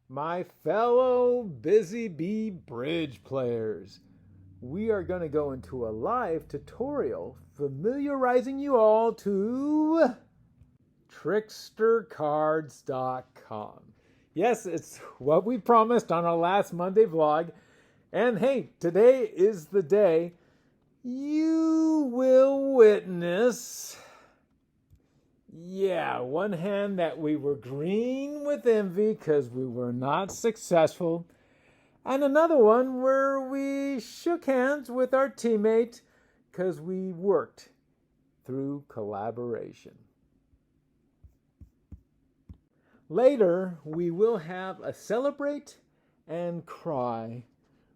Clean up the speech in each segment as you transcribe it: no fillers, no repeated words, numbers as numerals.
My fellow Busy Bee bridge players, we are going to go into a live tutorial familiarizing you all to trickstercards.com. Yes, it's what we promised on our last Monday vlog. And hey, today is the day you will witness. Yeah, one hand that we were green with envy because we were not successful, and another one where we shook hands with our teammate because we worked through collaboration. Later, we will have a celebrate and cry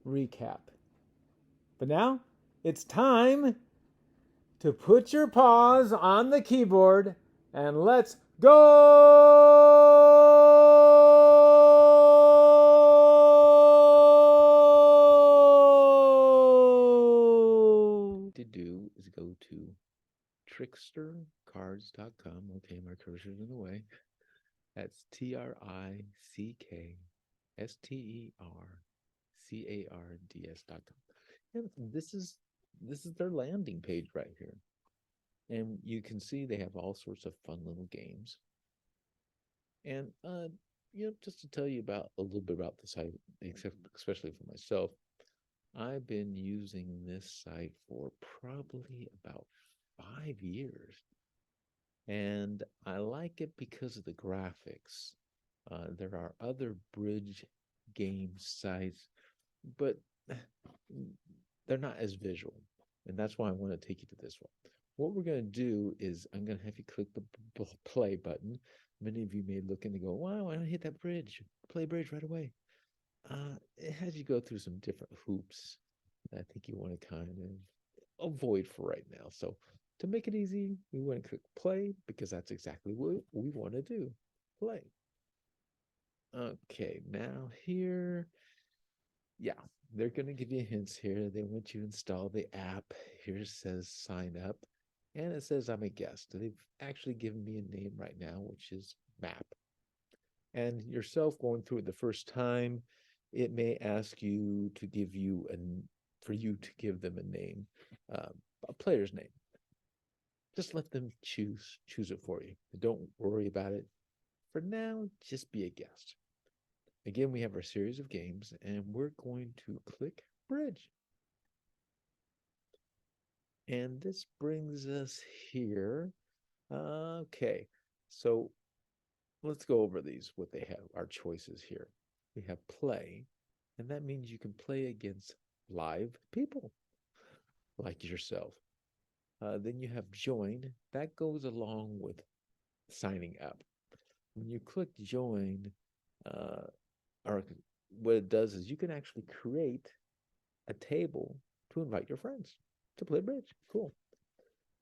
recap. But now, it's time to put your paws on the keyboard and let's go! To do is go to trickstercards.com. Okay, my cursor's in the way. That's trickstercards.com. And this is their landing page right here. And you can see they have all sorts of fun little games. And just to tell you about a little bit about the site, especially for myself, I've been using this site for probably about 5 years. And I like it because of the graphics. There are other bridge game sites, but they're not as visual. And that's why I want to take you to this one. What we're going to do is I'm going to have you click the play button. Many of you may look and go, wow, I don't hit that bridge. Play bridge right away. It has you go through some different hoops that I think you want to kind of avoid for right now. So to make it easy, we want to click play because that's exactly what we want to do. Play. Okay, now here, yeah, they're going to give you hints here. They want you to install the app. Here it says sign up. And it says I'm a guest. They've actually given me a name right now, which is Map. And yourself going through it the first time, it may ask you to give you for you to give them a name, a player's name. Just let them choose it for you. Don't worry about it. For now, just be a guest. Again, we have our series of games, and we're going to click Bridge. And this brings us here. Okay, so let's go over these, what they have, our choices here. We have play, and that means you can play against live people like yourself. Then you have join. That goes along with signing up. When you click join, or what it does is you can actually create a table to invite your friends to play bridge. Cool.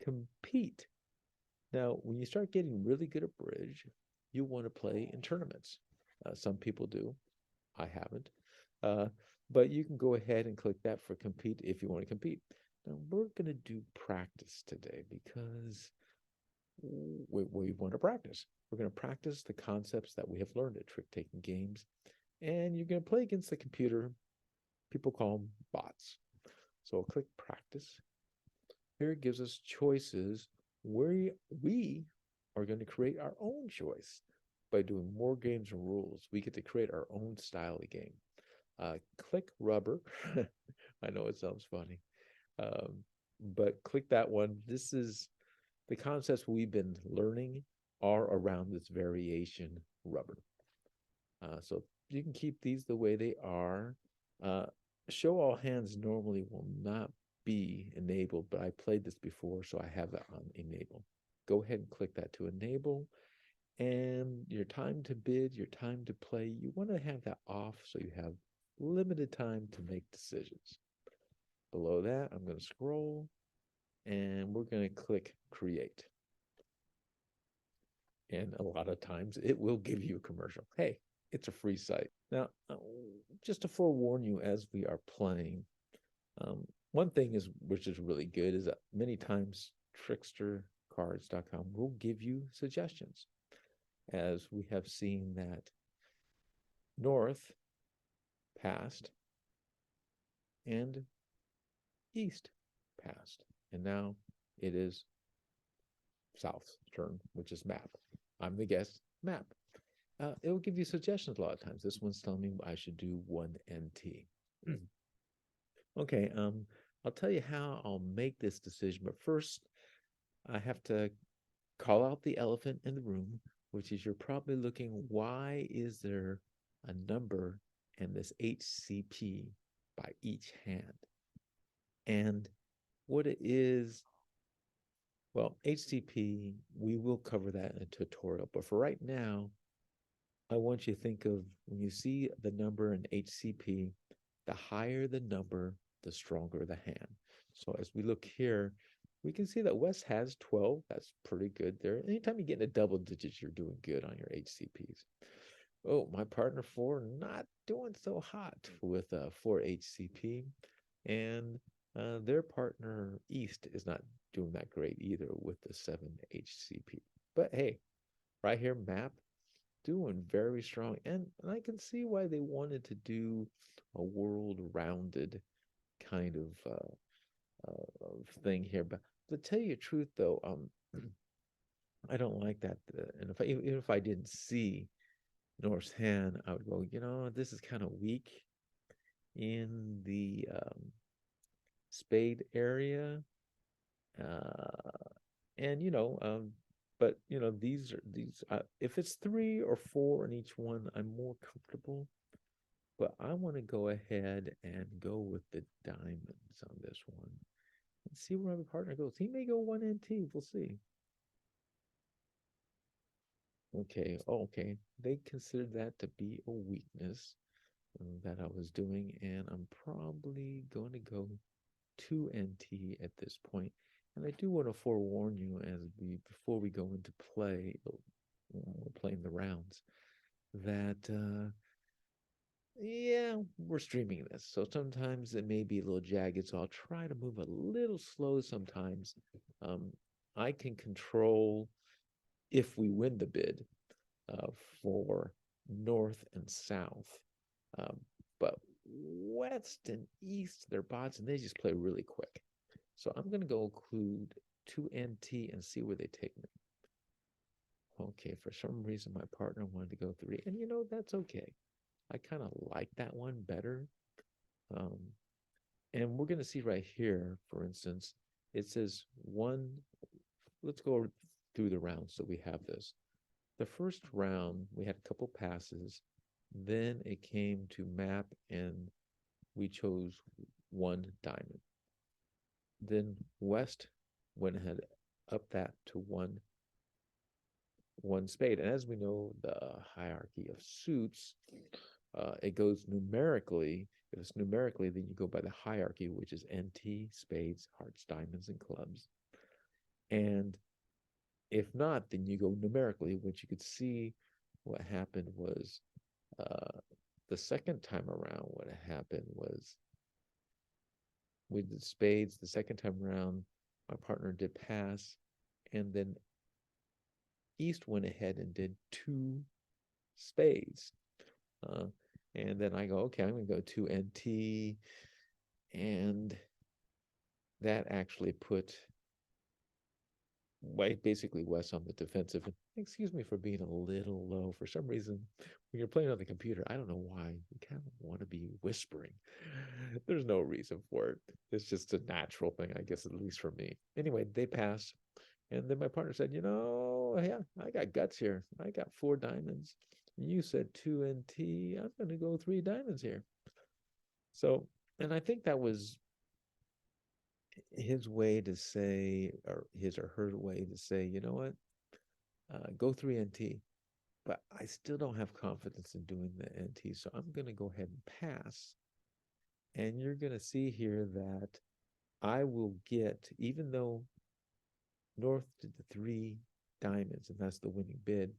Compete. Now, when you start getting really good at bridge, you want to play in tournaments. Some people do. I haven't. But you can go ahead and click that for compete if you want to compete. Now, we're going to do practice today because we want to practice. We're going to practice the concepts that we have learned at trick-taking games. And you're going to play against the computer. People call them bots. So I'll click practice. Here it gives us choices where we are going to create our own choice by doing more games and rules. We get to create our own style of game. Click rubber. I know it sounds funny, but click that one. This is the concepts we've been learning are around this variation rubber. So you can keep these the way they are. Show all hands normally will not be enabled, but I played this before, so I have that on enable. Go ahead and click that to enable. And your time to bid, your time to play, you want to have that off so you have limited time to make decisions. Below that, I'm going to scroll, and we're going to click create. And a lot of times it will give you a commercial. Hey, it's a free site. Now, just to forewarn you as we are playing, one thing is which is really good is that many times trickstercards.com will give you suggestions, as we have seen that North passed and East passed. And now it is South's turn, which is map. I'm the guest, map. It will give you suggestions a lot of times. This one's telling me I should do 1NT. Okay, I'll tell you how I'll make this decision, but first I have to call out the elephant in the room, which is you're probably looking, why is there a number and this HCP by each hand? And what it is, well, HCP, we will cover that in a tutorial, but for right now, I want you to think of when you see the number in HCP, the higher the number, the stronger the hand. So as we look here, we can see that West has 12. That's pretty good there. Anytime you get into double digits, you're doing good on your HCPs. Oh, my partner 4 not doing so hot with 4 HCP. And their partner East is not doing that great either with the 7 HCP. But hey, right here, map, doing very strong. And I can see why they wanted to do a world-rounded kind of thing here. But to tell you the truth, though, I don't like that. And even if I didn't see North's hand, I would go, you know, this is kind of weak in the spade area. And, but, these are if it's 3 or 4 in each one, I'm more comfortable. But I want to go ahead and go with the diamonds on this one and see where my partner goes. He may go 1NT. We'll see. Okay. Oh, okay. They considered that to be a weakness that I was doing, and I'm probably going to go 2NT at this point. And I do want to forewarn you before we go into play, we're playing the rounds, that yeah, we're streaming this. So sometimes it may be a little jagged. So I'll try to move a little slow sometimes. I can control if we win the bid for North and South. But West and East, they're bots and they just play really quick. So I'm going to go include 2NT and see where they take me. Okay, for some reason my partner wanted to go 3. And that's okay. I kind of like that one better. And we're going to see right here, for instance, it says 1. Let's go through the round so we have this. The first round, we had a couple passes. Then it came to map, and we chose 1 diamond. Then West went ahead up that to one spade. And as we know, the hierarchy of suits, it goes numerically. If it's numerically, then you go by the hierarchy, which is NT, spades, hearts, diamonds, and clubs. And if not, then you go numerically, which you could see what happened was the second time around, what happened was with the spades, the second time around, my partner did pass, and then East went ahead and did 2 spades. And then I go, okay, I'm going to go 2NT, and that actually put basically Wes on the defensive. Excuse me for being a little low. For some reason, when you're playing on the computer, I don't know why, you kind of want to be whispering. There's no reason for it. It's just a natural thing, I guess, at least for me. Anyway, they passed. And then my partner said, yeah, I got guts here. I got 4 diamonds. You said 2NT. I'm going to go 3 diamonds here. So, and I think that was his way to say, or his or her way to say, you know what, go 3NT. But I still don't have confidence in doing the NT. So I'm going to go ahead and pass. And you're going to see here that I will get, even though North did the 3 diamonds, and that's the winning bid,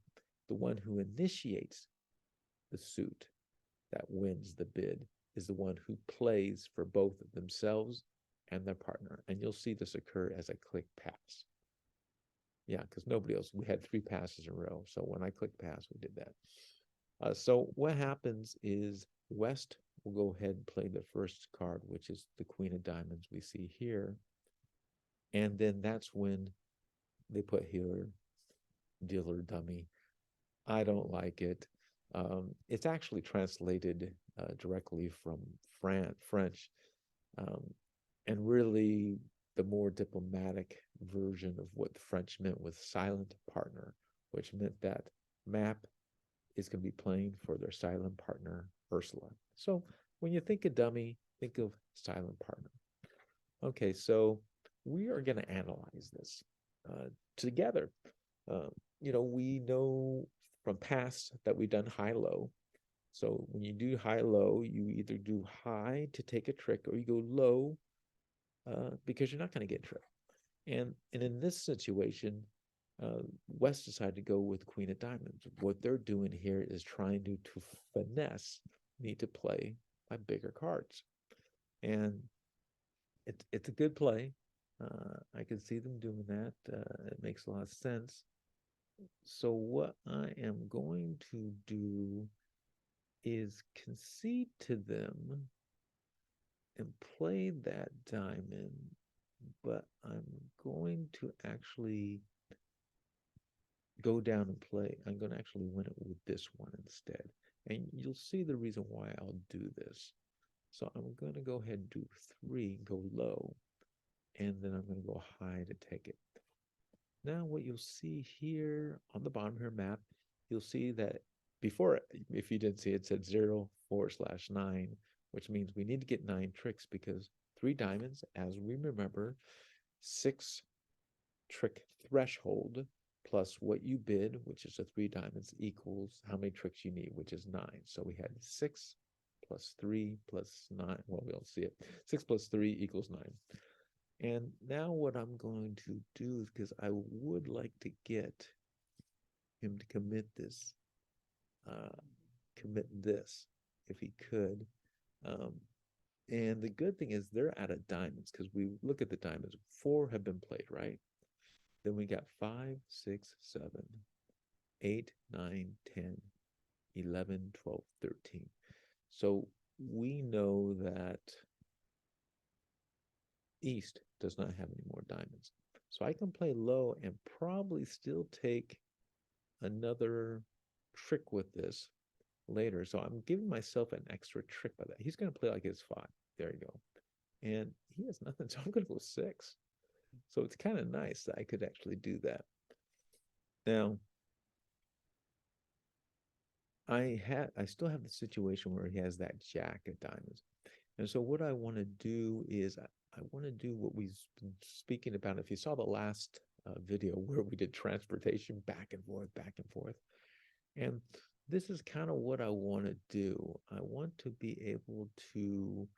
the one who initiates the suit that wins the bid is the one who plays for both of themselves and their partner. And you'll see this occur as I click pass. Yeah, because nobody else, we had 3 passes in a row. So when I clicked pass, we did that. So what happens is West will go ahead and play the first card, which is the Queen of Diamonds we see here. And then that's when they put here, dealer dummy. I don't like it. It's actually translated directly from French, um, and really the more diplomatic version of what the French meant with silent partner, which meant that Map is going to be playing for their silent partner, Ursula. So when you think of dummy, think of silent partner. Okay, so we are going to analyze this together. Uh, we know from past that we've done high-low. So when you do high-low, you either do high to take a trick or you go low because you're not going to get tricked. And in this situation, West decided to go with Queen of Diamonds. What they're doing here is trying to finesse me to play my bigger cards. And it's a good play. I can see them doing that. It makes a lot of sense. So what I am going to do is concede to them and play that diamond, but I'm going to actually go down and play. I'm going to actually win it with this one instead. And you'll see the reason why I'll do this. So I'm going to go ahead and do 3, go low, and then I'm going to go high to take it. Now what you'll see here on the bottom here map, you'll see that before, if you didn't see it, said 0/4/9, which means we need to get 9 tricks because 3 diamonds, as we remember, 6 trick threshold plus what you bid, which is a 3 diamonds, equals how many tricks you need, which is 9. So we had 6 plus 3 plus 9. Well, we'll see it. 6 plus 3 equals 9. And now what I'm going to do is, because I would like to get him to commit this, if he could. And the good thing is they're out of diamonds because we look at the diamonds. 4 have been played, right? Then we got 5, 6, 7, 8, 9, 10, 11, 12, 13. So we know that East does not have any more diamonds. So I can play low and probably still take another trick with this later. So I'm giving myself an extra trick by that. He's going to play like his 5. There you go. And he has nothing, so I'm going to go 6. So it's kind of nice that I could actually do that. Now, I still have the situation where he has that jack of diamonds. And so what I want to do is I want to do what we've been speaking about. If you saw the last video where we did transportation back and forth, back and forth. And this is kind of what I want to do. I want to be able to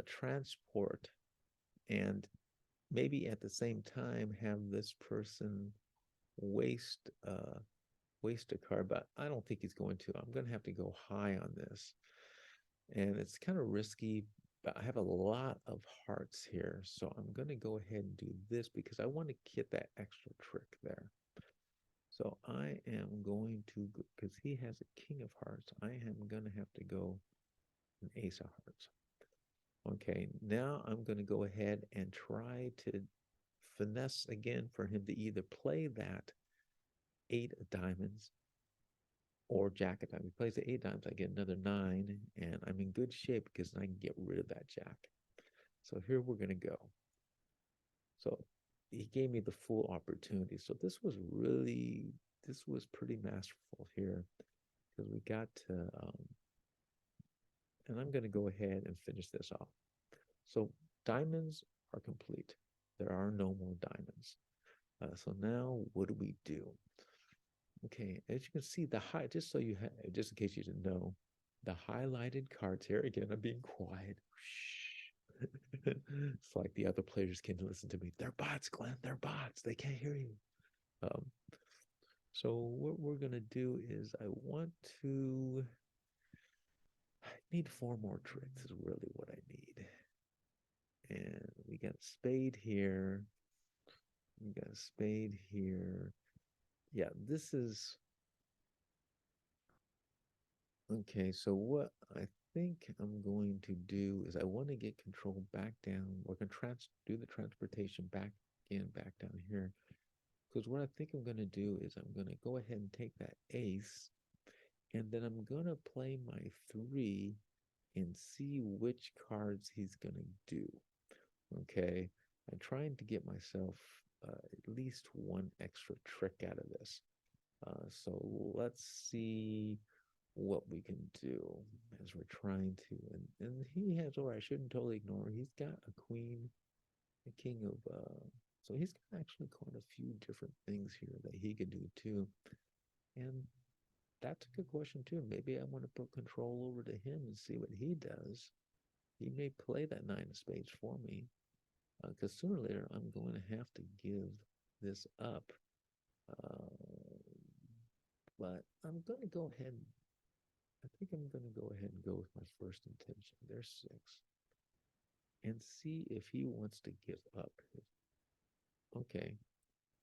transport and maybe at the same time have this person waste a card, but I don't think he's going to. I'm going to have to go high on this. And it's kind of risky, but I have a lot of hearts here. So I'm going to go ahead and do this because I want to get that extra trick there. So I am going to, because he has a king of hearts, I am going to have to go an ace of hearts. Okay, now I'm going to go ahead and try to finesse again for him to either play that 8 of diamonds or jack of diamonds. He plays the 8 diamonds, I get another 9, and I'm in good shape because I can get rid of that jack. So here we're going to go. So he gave me the full opportunity. So this was pretty masterful here because we got to, and I'm going to go ahead and finish this off. So diamonds are complete. There are no more diamonds. So now what do we do? Okay, as you can see, just in case you didn't know, the highlighted cards here, again, I'm being quiet. It's like the other players can listen to me. They're bots, Glenn, they're bots. They can't hear you. So what we're going to do is I need 4 more tricks is really what I need. And we got spade here. We got a spade here. Yeah, this is Okay, so what I think I'm going to do is I want to get control back down. We're going to do the transportation back again, back down here. Because what I think I'm going to do is I'm going to go ahead and take that ace, and then I'm going to play my 3 and see which cards he's going to do. Okay, I'm trying to get myself at least one extra trick out of this. So let's see what we can do as we're trying to. And he has, or I shouldn't totally ignore, he's got a queen, a king of, so he's got actually quite a few different things here that he could do too. And that's a good question too. Maybe I want to put control over to him and see what he does. He may play that 9 of spades for me, because sooner or later I'm going to have to give this up. Uh, but I'm going to go ahead. I think I'm going to go ahead and go with my first intention. There's 6. And see if he wants to give up. Okay.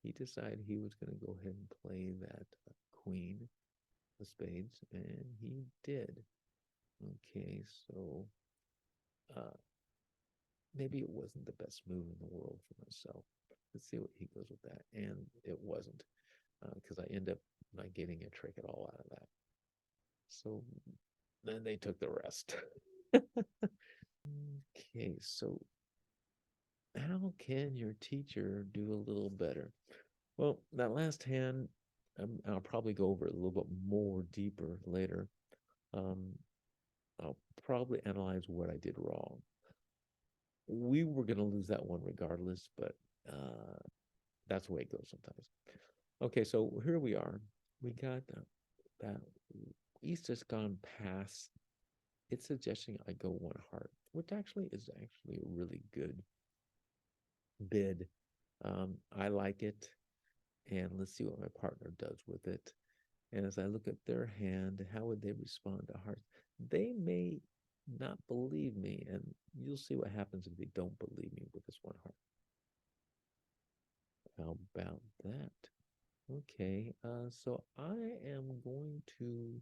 He decided he was going to go ahead and play that queen of spades, and he did. Okay, so uh, maybe it wasn't the best move in the world for myself. Let's see what he goes with that. And it wasn't, because I end up not getting a trick at all out of that. So then they took the rest. Okay, so how can your teacher do a little better? Well, that last hand, I'll probably go over it a little bit more deeper later. Um, I'll probably analyze what I did wrong. We were going to lose that one regardless, but that's the way it goes sometimes. Okay, so here we are. We got that East has gone past. It's suggesting I go 1 heart, which actually is actually a really good bid. I like it, and let's see what my partner does with it. And as I look at their hand, how would they respond to hearts? They may not believe me, and you'll see what happens if they don't believe me with this 1 heart. How about that? Okay, so I am going to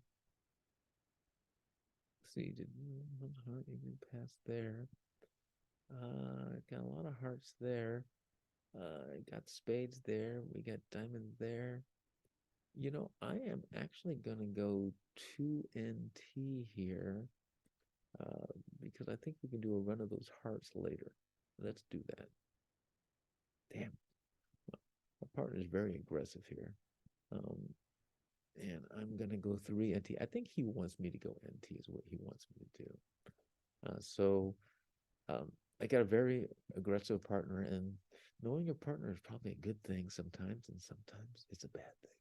see, did 1 heart even pass there? Got a lot of hearts there. Got spades there. We got diamonds there. You know, I am actually going to go 2NT here, because I think we can do a run of those hearts later. Let's do that. Damn. My partner is very aggressive here. Um, and I'm going to go 3NT. I think he wants me to go NT is what he wants me to do. So I got a very aggressive partner, and knowing your partner is probably a good thing sometimes, and sometimes it's a bad thing.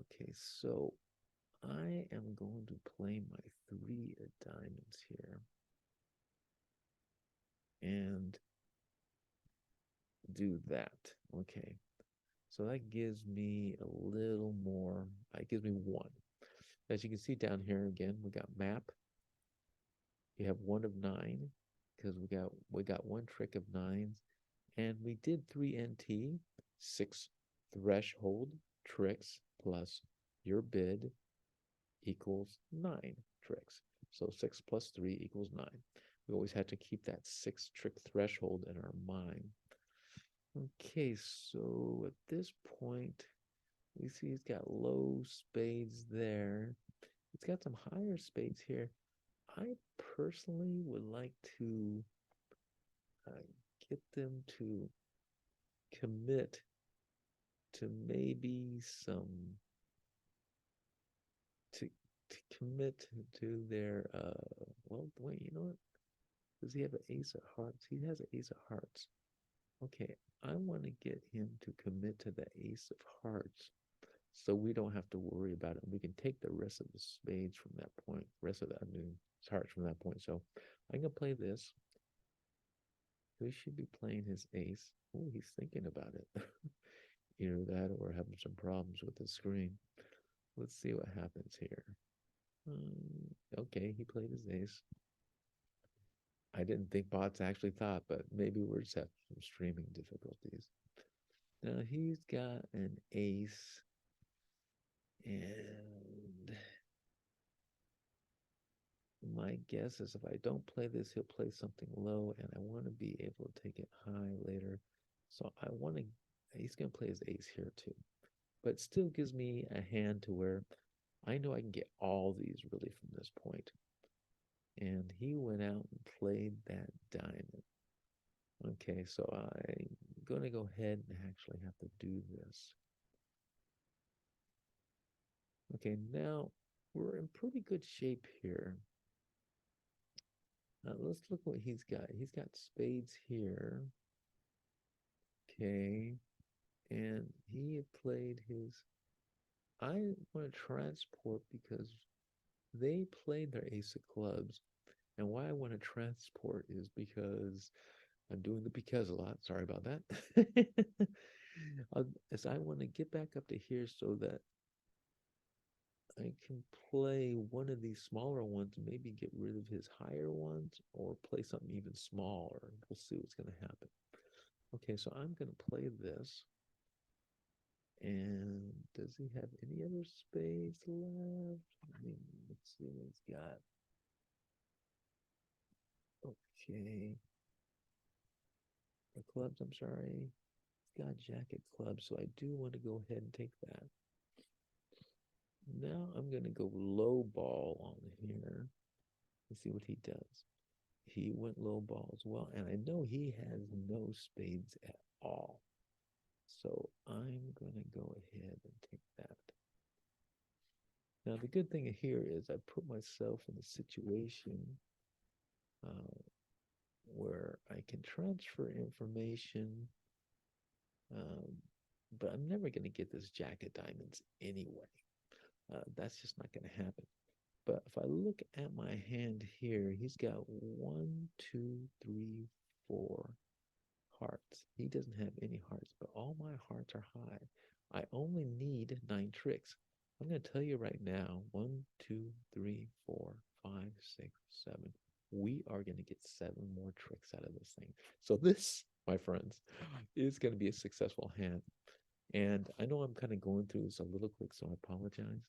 Okay, so I am going to play my 3 of diamonds here and do that. Okay, so that gives me a little more. It gives me 1. As you can see down here again, we got map. You have 1 of 9 because we got 1 trick of 9s, and we did 3NT, 6 threshold tricks plus your bid equals 9 tricks. So 6 plus 3 equals 9. We always had to keep that 6 trick threshold in our mind. Okay, so at this point, we see he's got low spades there. It's got some higher spades here. I personally would like to get them to commit to maybe some to commit to their well, wait, you know what? Does he have an ace of hearts? He has an ace of hearts. Okay, I want to get him to commit to the ace of hearts so we don't have to worry about it. We can take the rest of the spades from that point, rest of the hearts from that point. So I'm gonna play this. He should be playing his ace. Oh, he's thinking about it. Either that or having some problems with the screen. Let's see what happens here. Okay, he played his ace. I didn't think bots actually thought, but maybe we're just having some streaming difficulties. Now he's got an ace, and my guess is if I don't play this, he'll play something low, and I want to be able to take it high later. So I want to, he's going to play his ace here too. But it still gives me a hand to where I know I can get all these really from this point. And he went out and played that diamond. Okay, so I'm going to go ahead and actually have to do this. Okay, now we're in pretty good shape here. Let's look what he's got. He's got spades here. Okay, and he had played his. I want to transport because they played their ace of clubs. And why I want to transport is because I'm doing the because a lot. Sorry about that. As I want to get back up to here so that I can play one of these smaller ones, maybe get rid of his higher ones, or play something even smaller. We'll see what's going to happen. Okay, so I'm going to play this. And does he have any other spades left? I mean, let's see what he's got. Okay. The clubs, I'm sorry. He's got jacket clubs, so I do want to go ahead and take that. Now I'm going to go low ball on here and see what he does. He went low ball as well, and I know he has no spades at all. So I'm going to go ahead and take that. Now, the good thing here is I put myself in a situation where I can transfer information, but I'm never going to get this jack of diamonds anyway. That's just not going to happen. But if I look at my hand here, he's got 1, 2, 3, 4 hearts. He doesn't have any hearts, but all my hearts are high. I only need 9 tricks. I'm going to tell you right now, 1, 2, 3, 4, 5, 6, 7. We are going to get 7 more tricks out of this thing. So this, my friends, is going to be a successful hand. And I know I'm kind of going through this a little quick, so I apologize.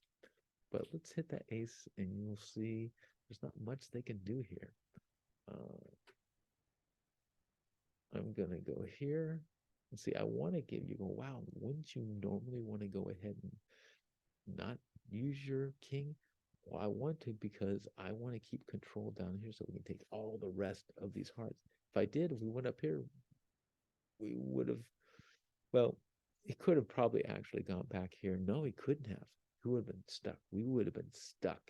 But let's hit that ace, and you'll see there's not much they can do here. I'm going to go here. And see, I want to give you, wow, wouldn't you normally want to go ahead and not use your king? Well, I want to because I want to keep control down here so we can take all the rest of these hearts. If I did, if we went up here, we would have, well, he could have probably actually gone back here. No, he couldn't have. He would have been stuck. We would have been stuck.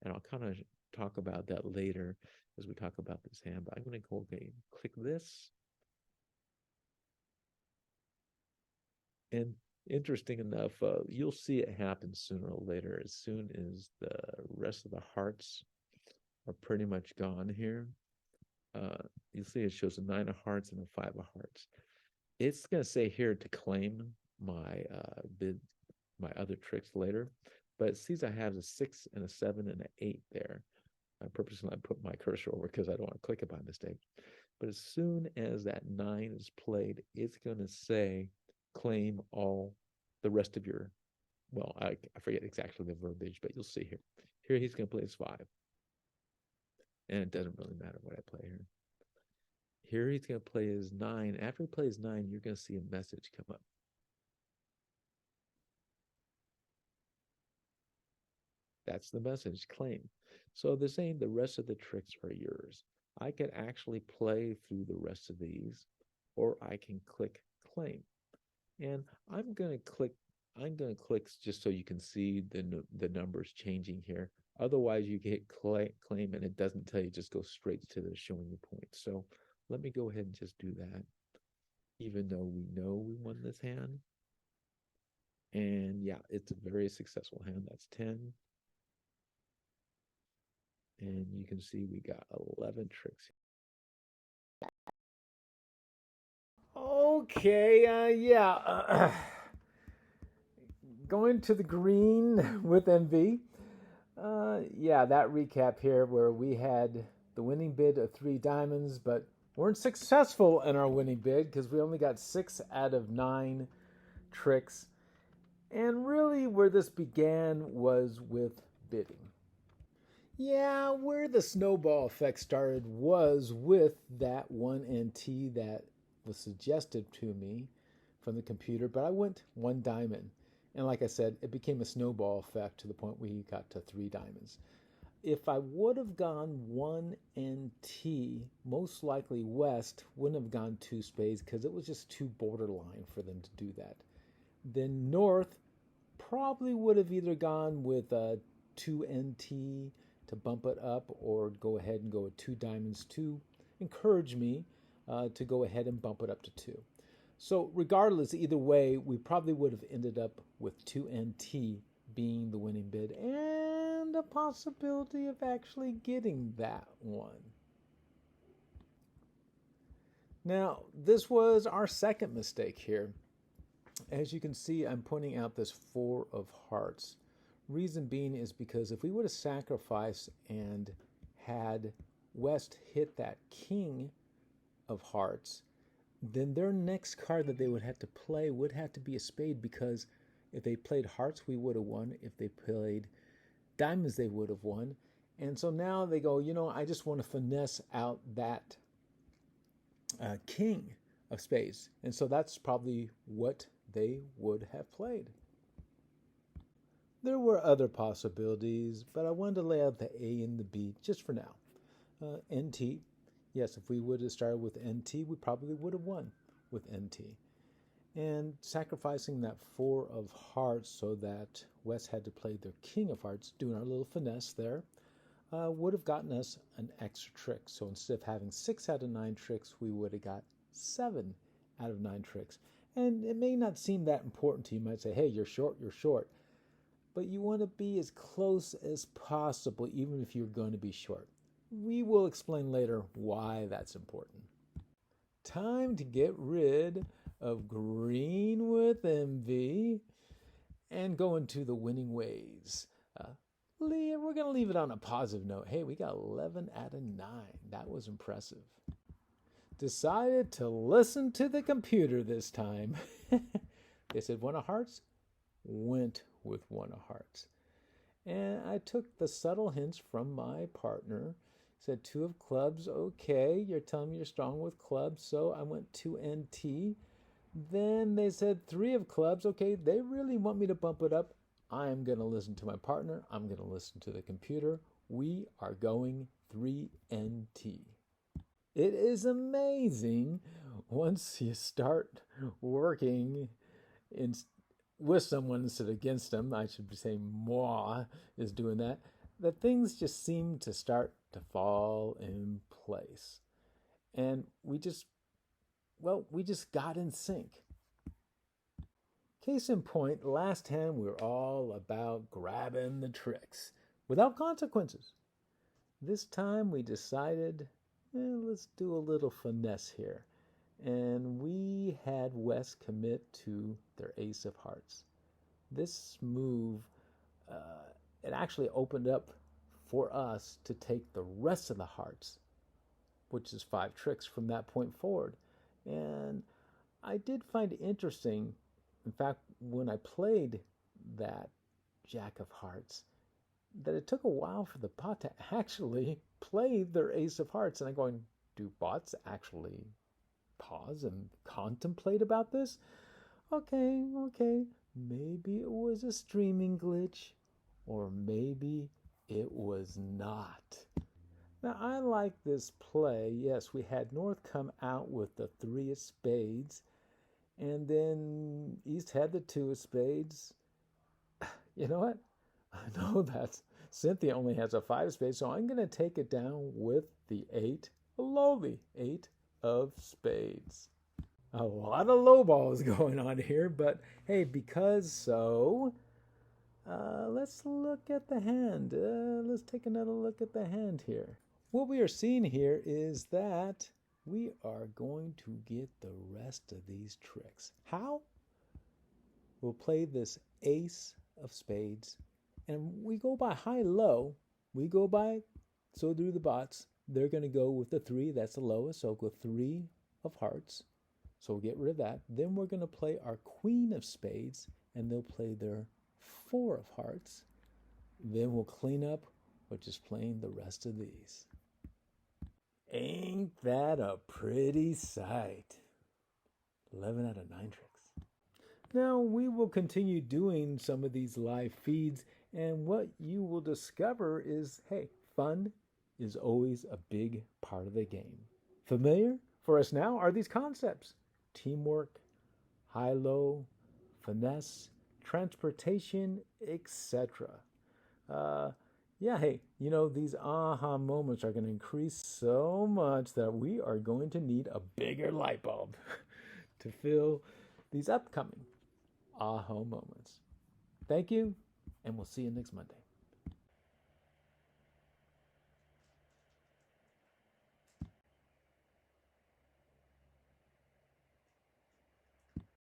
And I'll kind of talk about that later as we talk about this hand. But I'm going to go okay, click this. And interesting enough, you'll see it happen sooner or later. As soon as the rest of the hearts are pretty much gone here, you'll see it shows a 9 of hearts and a 5 of hearts. It's going to say here to claim my my other tricks later, but it sees I have a 6 and a 7 and an 8 there. I purposely put my cursor over because I don't want to click it by mistake. But as soon as that 9 is played, it's going to say claim all the rest of your, well, I forget exactly the verbiage, but you'll see here. Here he's going to play his 5. And it doesn't really matter what I play here. Here he's going to play his 9. After he plays 9, you're going to see a message come up. That's the message, claim. So they're saying the rest of the tricks are yours. I can actually play through the rest of these, or I can click claim. And I'm going to click just so you can see the numbers changing here. Otherwise, you hit claim and it doesn't tell you, just go straight to the showing you points. So let me go ahead and just do that, even though we know we won this hand. And yeah, it's a very successful hand. That's 10. And you can see we got 11 tricks. Okay, yeah. Going to the green with MV. Yeah, that recap here where we had the winning bid of 3 diamonds, but weren't successful in our winning bid because we only got 6 out of 9 tricks. And really where this began was with bidding. Yeah, where the snowball effect started was with that one NT that was suggested to me from the computer, but I went one diamond. And like I said, it became a snowball effect to the point where you got to three diamonds. If I would have gone one NT, most likely West wouldn't have gone two spades because it was just too borderline for them to do that. Then North probably would have either gone with a 2 NT to bump it up or go ahead and go with two diamonds to encourage me to go ahead and bump it up to two. So regardless, either way, we probably would have ended up with 2 NT being the winning bid and a possibility of actually getting that one. Now, this was our second mistake here. As you can see, I'm pointing out this 4 of hearts. Reason being is because if we would have sacrificed and had West hit that king of hearts, then their next card that they would have to play would have to be a spade, because if they played hearts, we would have won. If they played diamonds, they would have won. And so now they go, I just want to finesse out that king of spades. And so that's probably what they would have played. There were other possibilities, but I wanted to lay out the A and the B just for now. NT, yes, if we would have started with NT, we probably would have won with NT. And sacrificing that 4 of hearts so that West had to play their king of hearts, doing our little finesse there, would have gotten us an extra trick. So instead of having 6 out of 9 tricks, we would have got 7 out of 9 tricks. And it may not seem that important to you. You might say, hey, you're short, you're short. But you want to be as close as possible, even if you're going to be short. We will explain later why that's important. Time to get rid of green with envy and go into the winning ways. We're going to leave it on a positive note. Hey, we got 11 out of 9. That was impressive. Decided to listen to the computer this time. They said 1 of hearts, went with 1 of hearts. And I took the subtle hints from my partner. Said 2 of clubs, okay, you're telling me you're strong with clubs, so I went 2 NT. Then they said 3 of clubs, okay, they really want me to bump it up. I'm going to listen to my partner. I'm going to listen to the computer. We are going 3 NT. It is amazing once you start working with someone instead of against them. I should be saying moi is doing that things just seem to start to fall in place. And we just got in sync. Case in point, last hand we were all about grabbing the tricks without consequences. This time we decided, let's do a little finesse here. And we had West commit to their ace of hearts. This move, it actually opened up for us to take the rest of the hearts, which is 5 tricks from that point forward. And I did find it interesting. In fact, when I played that Jack of Hearts, that it took a while for the bot to actually play their ace of hearts. And I'm going, do bots actually pause and contemplate about this? Okay, maybe it was a streaming glitch, or maybe it was not. Now, I like this play. Yes, we had North come out with the 3 of spades, and then East had the 2 of spades. You know what? I know that Cynthia only has a 5 of spades, so I'm going to take it down with the 8, a lowly 8 of spades. A lot of low balls going on here, but hey, because so, let's look at the hand. Let's take another look at the hand here. What we are seeing here is that we are going to get the rest of these tricks. How? We'll play this ace of spades, and we go by high-low. We go by, so do the bots. They're going to go with the 3. That's the lowest, so go 3 of hearts. So we'll get rid of that. Then we're going to play our queen of spades, and they'll play their 4 of hearts. Then we'll clean up or just playing the rest of these. Ain't that a pretty sight? 11 out of 9 tricks. Now we will continue doing some of these live feeds, and what you will discover is, hey, fun is always a big part of the game. Familiar for us now are these concepts: teamwork, high-low, finesse, transportation, etc. Yeah, hey, these aha moments are going to increase so much that we are going to need a bigger light bulb to fill these upcoming aha moments. Thank you, and we'll see you next Monday.